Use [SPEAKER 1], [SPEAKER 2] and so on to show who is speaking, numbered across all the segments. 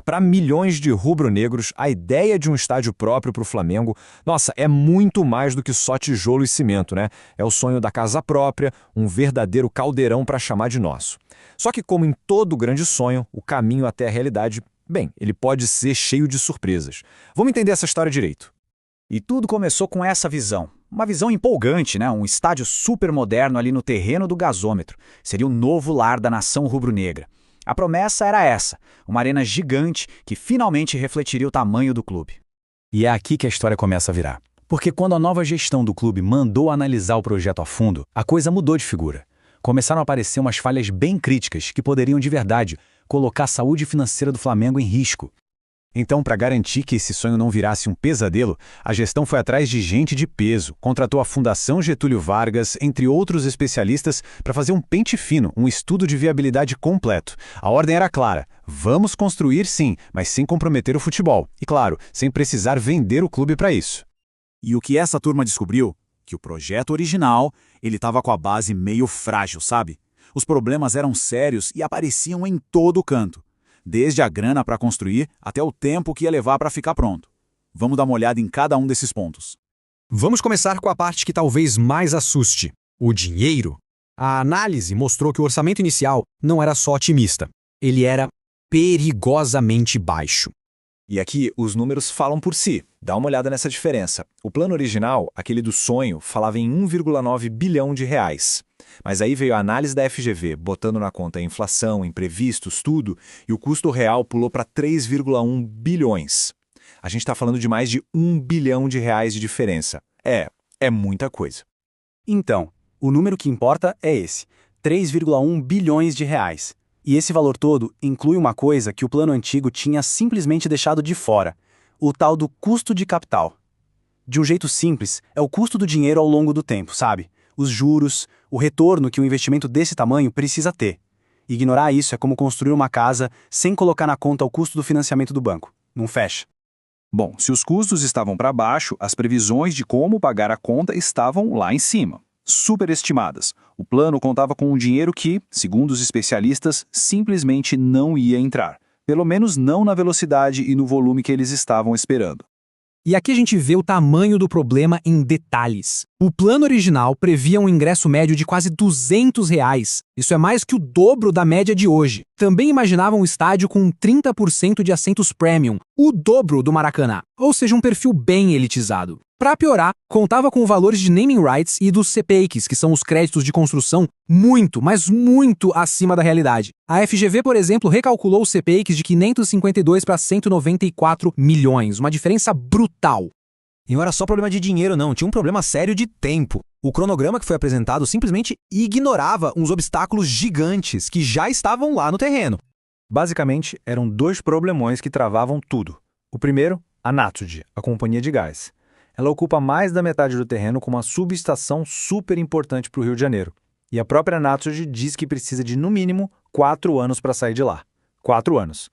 [SPEAKER 1] Para milhões de rubro-negros, a ideia de um estádio próprio para o Flamengo, nossa, é muito mais do que só tijolo e cimento, né? É o sonho da casa própria, um verdadeiro caldeirão para chamar de nosso. Só que, como em todo grande sonho, o caminho até a realidade, bem, ele pode ser cheio de surpresas. Vamos entender essa história direito.
[SPEAKER 2] E tudo começou com essa visão. Uma visão empolgante, né? Um estádio super moderno ali no terreno do gasômetro. Seria o novo lar da nação rubro-negra. A promessa era essa, uma arena gigante que finalmente refletiria o tamanho do clube.
[SPEAKER 3] E é aqui que a história começa a virar. Porque quando a nova gestão do clube mandou analisar o projeto a fundo, a coisa mudou de figura. Começaram a aparecer umas falhas bem críticas que poderiam de verdade colocar a saúde financeira do Flamengo em risco.
[SPEAKER 4] Então, para garantir que esse sonho não virasse um pesadelo, a gestão foi atrás de gente de peso, contratou a Fundação Getúlio Vargas, entre outros especialistas, para fazer um pente fino, um estudo de viabilidade completo. A ordem era clara: vamos construir sim, mas sem comprometer o futebol. E claro, sem precisar vender o clube para isso.
[SPEAKER 5] E o que essa turma descobriu? Que o projeto original, ele estava com a base meio frágil, sabe? Os problemas eram sérios e apareciam em todo canto. Desde a grana para construir até o tempo que ia levar para ficar pronto. Vamos dar uma olhada em cada um desses pontos.
[SPEAKER 1] Vamos começar com a parte que talvez mais assuste: o dinheiro. A análise mostrou que o orçamento inicial não era só otimista, ele era perigosamente baixo.
[SPEAKER 4] E aqui os números falam por si. Dá uma olhada nessa diferença. O plano original, aquele do sonho, falava em 1,9 bilhão de reais. Mas aí veio a análise da FGV, botando na conta a inflação, imprevistos, tudo, e o custo real pulou para 3,1 bilhões. A gente está falando de mais de 1 bilhão de reais de diferença. É muita coisa.
[SPEAKER 2] Então, o número que importa é esse, 3,1 bilhões de reais. E esse valor todo inclui uma coisa que o plano antigo tinha simplesmente deixado de fora, o tal do custo de capital. De um jeito simples, é o custo do dinheiro ao longo do tempo, sabe? Os juros, o retorno que um investimento desse tamanho precisa ter. Ignorar isso é como construir uma casa sem colocar na conta o custo do financiamento do banco. Não fecha.
[SPEAKER 5] Bom, se os custos estavam para baixo, as previsões de como pagar a conta estavam lá em cima. Superestimadas. O plano contava com um dinheiro que, segundo os especialistas, simplesmente não ia entrar. Pelo menos não na velocidade e no volume que eles estavam esperando.
[SPEAKER 1] E aqui a gente vê o tamanho do problema em detalhes. O plano original previa um ingresso médio de quase R$ 200. Isso é mais que o dobro da média de hoje. Também imaginavam um estádio com 30% de assentos premium, o dobro do Maracanã, ou seja, um perfil bem elitizado. Para piorar, contava com valores de naming rights e dos CPICs, que são os créditos de construção, muito, mas muito acima da realidade. A FGV, por exemplo, recalculou os CPICs de 552 para 194 milhões, uma diferença brutal.
[SPEAKER 6] E não era só problema de dinheiro não, tinha um problema sério de tempo. O cronograma que foi apresentado simplesmente ignorava uns obstáculos gigantes que já estavam lá no terreno.
[SPEAKER 4] Basicamente, eram dois problemões que travavam tudo. O primeiro, a Naturgy, a companhia de gás. Ela ocupa mais da metade do terreno com uma subestação super importante para o Rio de Janeiro. E a própria Naturgy diz que precisa de, no mínimo, 4 anos para sair de lá. 4 anos.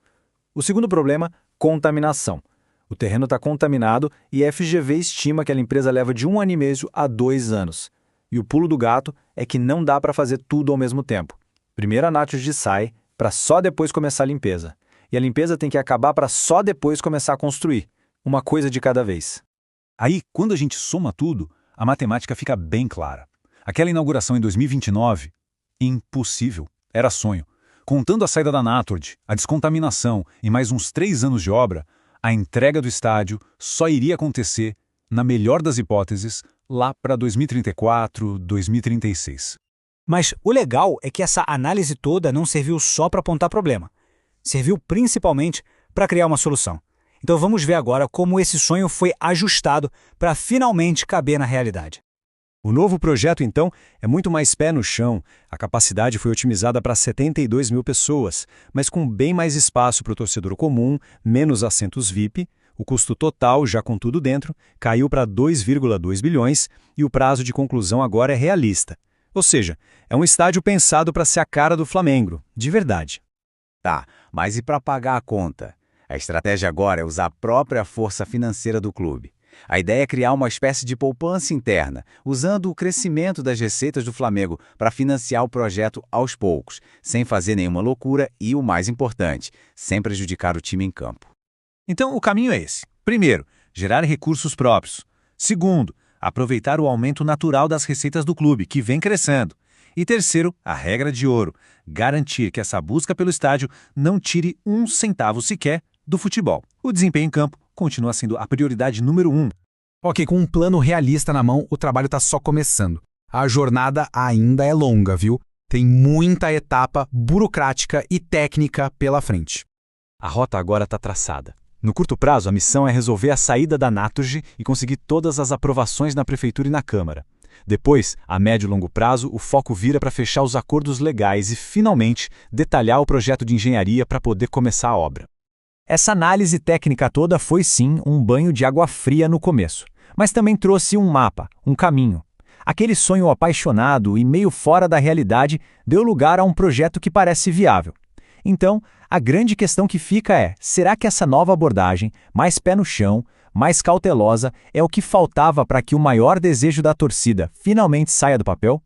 [SPEAKER 4] O segundo problema, contaminação. O terreno está contaminado e a FGV estima que a empresa leva de 1 ano e meio a 2 anos. E o pulo do gato é que não dá para fazer tudo ao mesmo tempo. Primeiro a Naturgy sai, para só depois começar a limpeza. E a limpeza tem que acabar para só depois começar a construir. Uma coisa de cada vez.
[SPEAKER 5] Aí, quando a gente soma tudo, a matemática fica bem clara. Aquela inauguração em 2029, impossível, era sonho. Contando a saída da Naturgy, a descontaminação e mais uns 3 anos de obra, a entrega do estádio só iria acontecer, na melhor das hipóteses, lá para 2034, 2036.
[SPEAKER 7] Mas o legal é que essa análise toda não serviu só para apontar problema. Serviu principalmente para criar uma solução. Então vamos ver agora como esse sonho foi ajustado para finalmente caber na realidade.
[SPEAKER 1] O novo projeto, então, é muito mais pé no chão. A capacidade foi otimizada para 72 mil pessoas, mas com bem mais espaço para o torcedor comum, menos assentos VIP. O custo total, já com tudo dentro, caiu para 2,2 bilhões e o prazo de conclusão agora é realista. Ou seja, é um estádio pensado para ser a cara do Flamengo, de verdade.
[SPEAKER 8] Tá, mas e para pagar a conta? A estratégia agora é usar a própria força financeira do clube.
[SPEAKER 3] A ideia é criar uma espécie de poupança interna, usando o crescimento das receitas do Flamengo para financiar o projeto aos poucos, sem fazer nenhuma loucura e, o mais importante, sem prejudicar o time em campo.
[SPEAKER 5] Então, o caminho é esse. Primeiro, gerar recursos próprios. Segundo, aproveitar o aumento natural das receitas do clube, que vem crescendo. E terceiro, a regra de ouro, garantir que essa busca pelo estádio não tire um centavo sequer do futebol. O desempenho em campo continua sendo a prioridade número 1.
[SPEAKER 1] Ok, com um plano realista na mão, o trabalho está só começando. A jornada ainda é longa, viu? Tem muita etapa burocrática e técnica pela frente.
[SPEAKER 4] A rota agora está traçada. No curto prazo, a missão é resolver a saída da Naturgy e conseguir todas as aprovações na Prefeitura e na Câmara. Depois, a médio e longo prazo, o foco vira para fechar os acordos legais e, finalmente, detalhar o projeto de engenharia para poder começar a obra. Essa análise técnica toda foi, sim, um banho de água fria no começo, mas também trouxe um mapa, um caminho. Aquele sonho apaixonado e meio fora da realidade deu lugar a um projeto que parece viável. Então, a grande questão que fica é, será que essa nova abordagem, mais pé no chão, mais cautelosa, é o que faltava para que o maior desejo da torcida finalmente saia do papel?